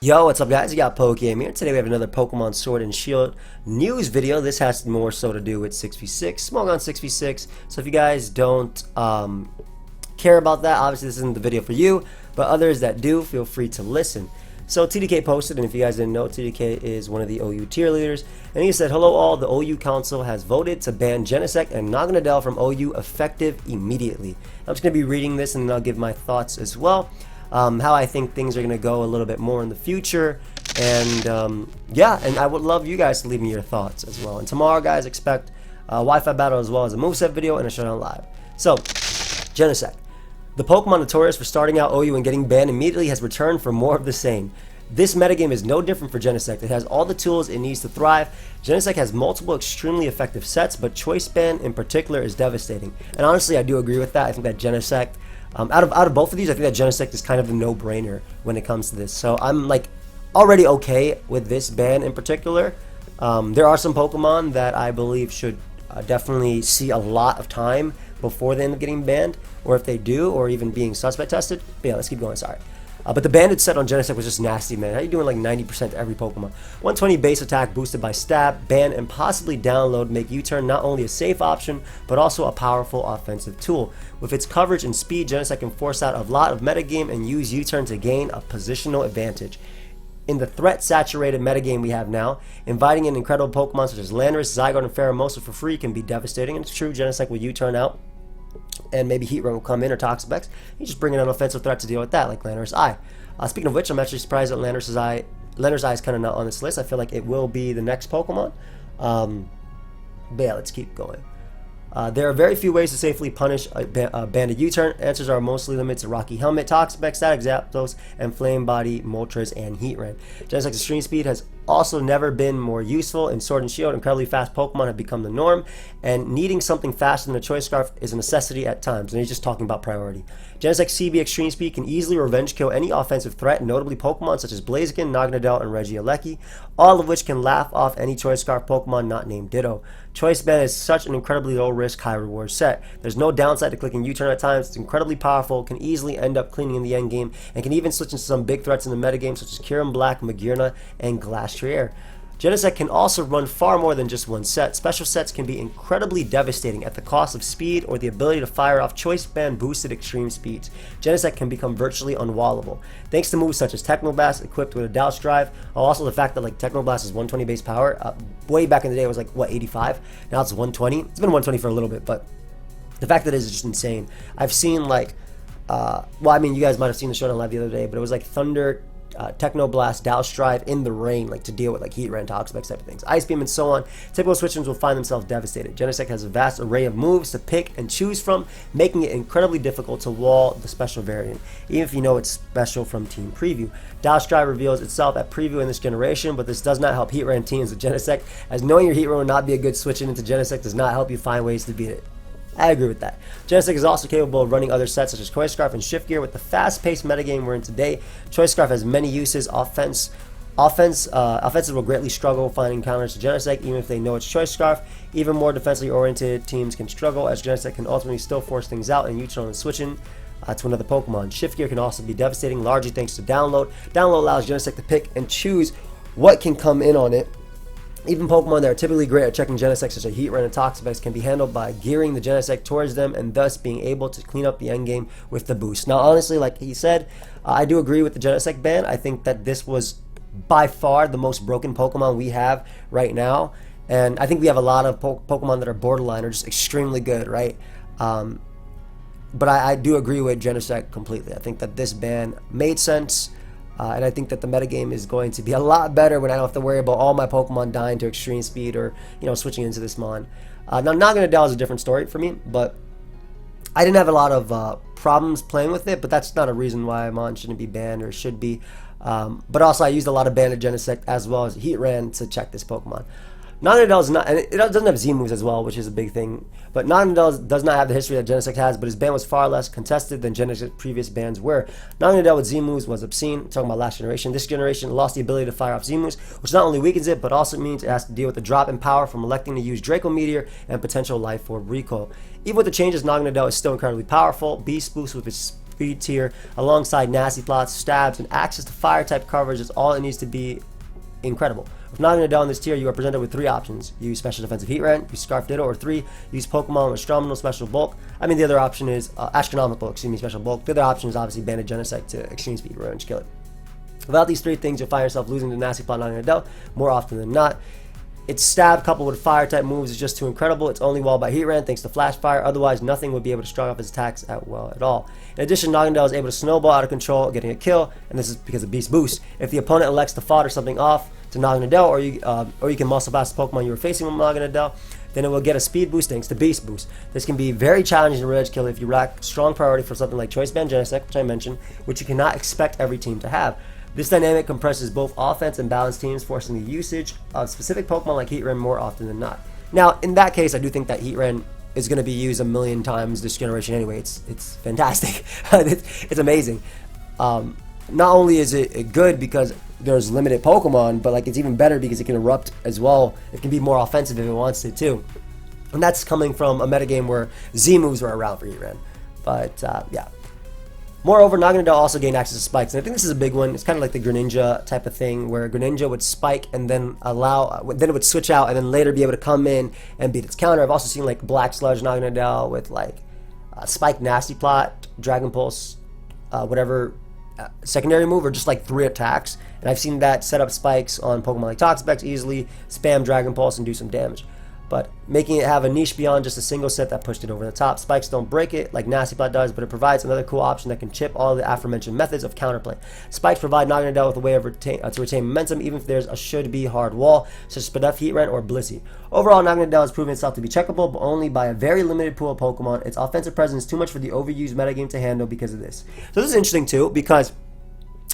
Yo, what's up guys? You got pokeaim here. Today we have another Pokemon Sword and Shield news video. This has more so to do with 6v6, small gun 6v6. So if you guys don't care about that, obviously this isn't the video for you, but others that do, feel free to listen. So TDK posted, and if you guys didn't know, TDK is one of the OU tier leaders, and he said, "Hello all, the OU Council has voted to ban Genesect and Naganadel from OU effective immediately." I'm just going to be reading this and then I'll give my thoughts as well. How I think things are going to go a little bit more in the future, and yeah, and I would love you guys to leave me your thoughts as well. And tomorrow guys, expect Wi-Fi battle as well as a Moveset video and a Showdown live. So Genesect, the Pokemon notorious for starting out OU and getting banned immediately, has returned for more of the same. This metagame is no different for Genesect. It has all the tools it needs to thrive. Genesect has multiple extremely effective sets, but Choice Band in particular is devastating. And honestly, I do agree with that. I think that Genesect, out of both of these, I think that Genesect is kind of the no-brainer when it comes to this. So I'm like already okay with this ban in particular. There are some Pokemon that I believe should definitely see a lot of time before they end up getting banned, or if they do, or even being suspect tested. But yeah, let's keep going. Sorry. But the banded set on Genesect was just nasty, man. How you doing like 90% to every Pokemon? 120 base attack boosted by stab, ban, and possibly download make U-turn not only a safe option, but also a powerful offensive tool. With its coverage and speed, Genesect can force out a lot of metagame and use U-turn to gain a positional advantage. In the threat-saturated metagame we have now, inviting in incredible Pokemon such as Landorus, Zygarde, and Pheromosa for free can be devastating. And it's true, Genesect will U-turn out, and maybe Heat Run will come in, or Toxapex. You just bring in an offensive threat to deal with that, like Landorus Eye. Speaking of which, I'm actually surprised that Landorus Eye is kind of not on this list. I feel like it will be the next Pokemon. But yeah, let's keep going. There are very few ways to safely punish a banded U-turn. Answers are mostly limited to Rocky Helmet, Toxapex, Static Zapdos, and Flame Body, Moltres, and Heatran. Genesect's extreme speed has also never been more useful. In Sword and Shield, incredibly fast Pokemon have become the norm, and needing something faster than a Choice Scarf is a necessity at times, and he's just talking about priority. Genesect's CB extreme speed can easily revenge kill any offensive threat, notably Pokemon such as Blaziken, Naganadel, and Regieleki, all of which can laugh off any Choice Scarf Pokemon not named Ditto. Choice Band is such an incredibly low risk, high reward set. There's no downside to clicking U-turn at times. It's incredibly powerful, can easily end up cleaning in the end game, and can even switch into some big threats in the metagame such as Kyurem Black, Magearna, and Glastrier. Genesect can also run far more than just one set. Special sets can be incredibly devastating at the cost of speed or the ability to fire off Choice Band boosted extreme speeds. Genesect can become virtually unwallable, thanks to moves such as Technoblast equipped with a Douse Drive, also the fact that like Technoblast is 120 base power. Way back in the day it was like, what, 85? Now it's 120. It's been 120 for a little bit, but the fact that it is just insane. I've seen like, well, I mean, you guys might have seen the Showdown live the other day, but it was like Thunder, Technoblast, Douse Drive in the rain, like to deal with like Heat Ran, Toxapex type of things, Ice Beam, and so on. Typical switchers will find themselves devastated. Genesect has a vast array of moves to pick and choose from, making it incredibly difficult to wall the special variant, even if you know it's special from Team Preview. Douse Drive reveals itself at Preview in this generation, but this does not help Heat Ran teams with Genesect, as knowing your Heat Ran will not be a good switch into Genesect does not help you find ways to beat it. I agree with that. Genesect is also capable of running other sets such as Choice Scarf and Shift Gear. With the fast-paced metagame we're in today, Choice Scarf has many uses. Offensive will greatly struggle finding counters to Genesect, even if they know it's Choice Scarf. Even more defensively oriented teams can struggle, as Genesect can ultimately still force things out and U-turn and switching to another Pokemon. Shift Gear can also be devastating, largely thanks to Download. Download allows Genesect to pick and choose what can come in on it. Even Pokemon that are typically great at checking Genesect, such as Heatran and Toxapex, can be handled by gearing the Genesect towards them and thus being able to clean up the endgame with the boost. Now, honestly, like he said, I do agree with the Genesect ban. I think that this was by far the most broken Pokemon we have right now. And I think we have a lot of Pokemon that are borderline or just extremely good, right? But I do agree with Genesect completely. I think that this ban made sense. And I think that the metagame is going to be a lot better when I don't have to worry about all my Pokemon dying to extreme speed or, you know, switching into this mon. Now, Naganadel is a different story for me, but I didn't have a lot of problems playing with it, but that's not a reason why mon shouldn't be banned or should be. But also, I used a lot of banded Genesect as well as Heatran to check this Pokemon. Naganadel is not, and it doesn't have Z moves as well, which is a big thing. But Naganadel does not have the history that Genesect has, but his ban was far less contested than Genesect's previous bans were. Naganadel with Z moves was obscene. Talking about last generation, this generation lost the ability to fire off Z moves, which not only weakens it, but also means it has to deal with the drop in power from electing to use Draco Meteor and potential Life Orb recoil. Even with the changes, Naganadel is still incredibly powerful. Beast Boost with its speed tier, alongside nasty plots, stabs, and access to fire type coverage is all it needs to be incredible. With Naganadel in this tier, you are presented with 3 options. Use Special Defensive Heat Rend, use Scarf Ditto, or 3, use Pokemon with Astronomical Special Bulk. I mean, the other option is Astronomical, Special Bulk. The other option is obviously Banded Genesect to Extreme Speed, Revenge Kill It. Without these 3 things, you'll find yourself losing to Nasty Plot Naganadel more often than not. Its stab coupled with fire type moves is just too incredible. It's only walled by Heat Rend thanks to Flash Fire. Otherwise, nothing would be able to strike off its attacks at all. In addition, Naganadel is able to snowball out of control, getting a kill, and this is because of Beast Boost. If the opponent elects to fodder something off to Naganadel, or you can muscle past the Pokemon you were facing with Naganadel, then it will get a speed boost thanks to Beast Boost. This can be very challenging to Revenge Kill if you lack strong priority for something like Choice Band Genesect, which I mentioned, which you cannot expect every team to have. This dynamic compresses both offense and balance teams, forcing the usage of specific Pokemon like Heat Rend more often than not. Now, in that case, I do think that Heat Rend is going to be used a million times this generation anyway. It's fantastic. it's amazing. Not only is it good because there's limited Pokemon, but like it's even better because it can erupt as well. It can be more offensive if it wants to too. And that's coming from a metagame where Z moves were around for Heat Rend. But yeah. Moreover, Naganadel also gained access to spikes, and I think this is a big one. It's kind of like the Greninja type of thing, where Greninja would spike and then then it would switch out, and then later be able to come in and beat its counter. I've also seen like Black Sludge Naganadel with like Spike Nasty Plot, Dragon Pulse, whatever secondary move, or just like 3 attacks. And I've seen that set up spikes on Pokemon like Toxapex easily, spam Dragon Pulse, and do some damage. But making it have a niche beyond just a single set that pushed it over the top. Spikes don't break it like Nasty Plot does, but it provides another cool option that can chip all the aforementioned methods of counterplay. Spikes provide Naganadel with a way of to retain momentum even if there's a should-be hard wall, such as Spadef, Heat Rend, or Blissey. Overall, Naganadel has proven itself to be checkable, but only by a very limited pool of Pokemon. Its offensive presence is too much for the overused metagame to handle because of this. So this is interesting too, because,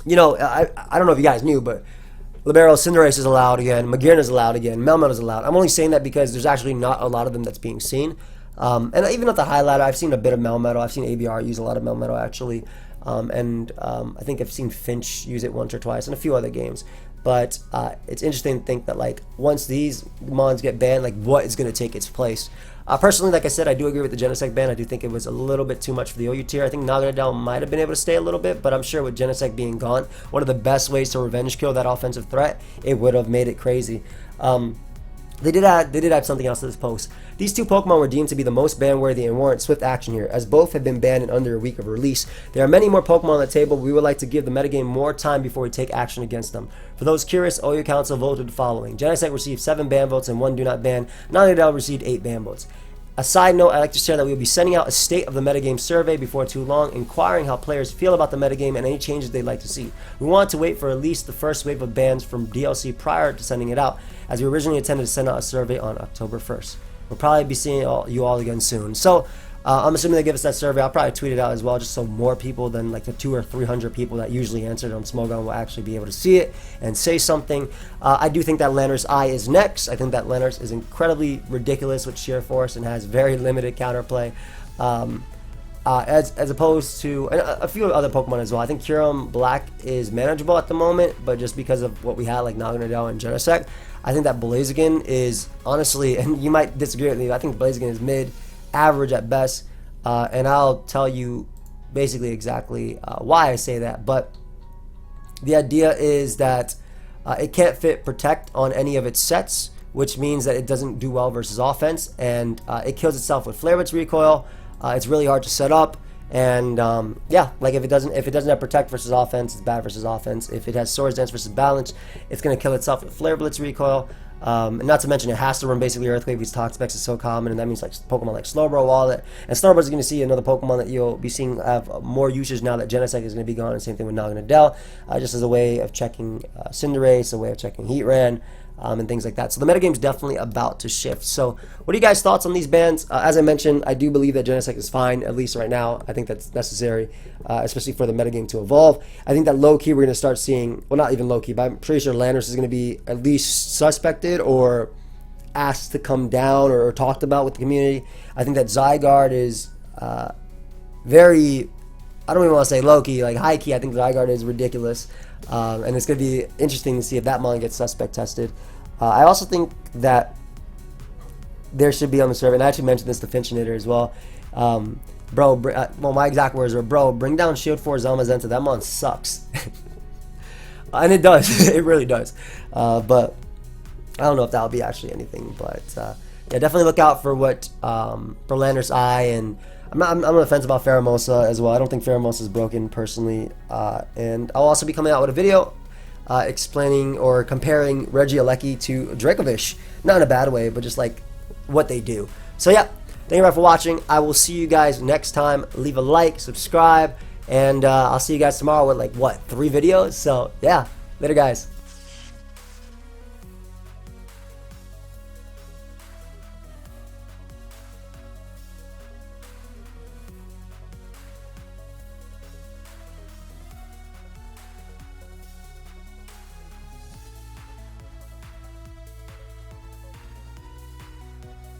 you know, I don't know if you guys knew, but Libero Cinderace is allowed again, Magearna is allowed again, Melmetal is allowed. I'm only saying that because there's actually not a lot of them that's being seen. And even at the high ladder, I've seen a bit of Melmetal. I've seen ABR use a lot of Melmetal actually. I think I've seen Finch use it once or twice in a few other games. But it's interesting to think that like once these mons get banned, like what is going to take its place? Personally, like I said, I do agree with the Genesect ban. I do think it was a little bit too much for the OU tier. I think Naganadel might have been able to stay a little bit, but I'm sure with Genesect being gone, one of the best ways to revenge kill that offensive threat, it would have made it crazy. They did add something else to this post. These 2 Pokemon were deemed to be the most ban-worthy and warrant swift action here, as both have been banned in under a week of release. There are many more Pokemon on the table, but we would like to give the metagame more time before we take action against them. For those curious, OU Council voted the following. Genesect received 7 ban votes and 1 do not ban. Naganadel received 8 ban votes. A side note, I'd like to share that we will be sending out a state of the metagame survey before too long, inquiring how players feel about the metagame and any changes they'd like to see. We want to wait for at least the first wave of bans from DLC prior to sending it out, as we originally intended to send out a survey on October 1st. We'll probably be seeing you all again soon. So I'm assuming they give us that survey. I'll probably tweet it out as well, just so more people than like the 200 or 300 people that usually answered on Smogon will actually be able to see it and say something. I do think that Landorus I is next. I think that Landorus is incredibly ridiculous with Sheer Force and has very limited counterplay. As opposed to a few other Pokemon as well. I think Kyurem Black is manageable at the moment, but just because of what we had like Naganadel and Genesect, I think that Blaziken is honestly, and you might disagree with me, but I think Blaziken is mid-average at best, and I'll tell you basically exactly why I say that. But the idea is that it can't fit Protect on any of its sets, which means that it doesn't do well versus offense, and it kills itself with Flare Blitz recoil. It's really hard to set up, and yeah, like if it doesn't have Protect versus offense, it's bad versus offense. If it has Swords Dance versus Balance, it's going to kill itself with Flare Blitz recoil. And not to mention it has to run basically Earthquake because Toxapex is so common, and that means like Pokemon like Slowbro, Wallet, and Slowbro is going to see another Pokemon that you'll be seeing have more usage now that Genesect is going to be gone, and same thing with Naganadel, just as a way of checking Cinderace, a way of checking Heat Rend, and things like that. So the metagame's definitely about to shift. So what are you guys' thoughts on these bans? As I mentioned, I do believe that Genesect is fine, at least right now. I think that's necessary, especially for the metagame to evolve. I think that low-key we're going to start seeing, well, not even low-key, but I'm pretty sure Landorus is going to be at least suspected or asked to come down or talked about with the community. I think that Zygarde is very, I don't even want to say low-key, like high-key. I think Zygarde is ridiculous, and it's going to be interesting to see if that mon gets suspect tested. I also think that there should be on the server. And I actually mentioned this to Finchinator as well. Bro, well, my exact words were, bro, bring down Shield 4 Zamazenta. That mon sucks. And it does. It really does. But I don't know if that'll be actually anything. But yeah, definitely look out for what for Lander's Eye. And I'm on the fence about Pheromosa as well. I don't think Pheromosa is broken personally. And I'll also be coming out with a video explaining or comparing Regieleki to Dracovish. Not in a bad way, but just like what they do. So yeah, thank you very much for watching. I will see you guys next time. Leave a like, subscribe, and I'll see you guys tomorrow with like, what, 3 videos? So yeah, later guys.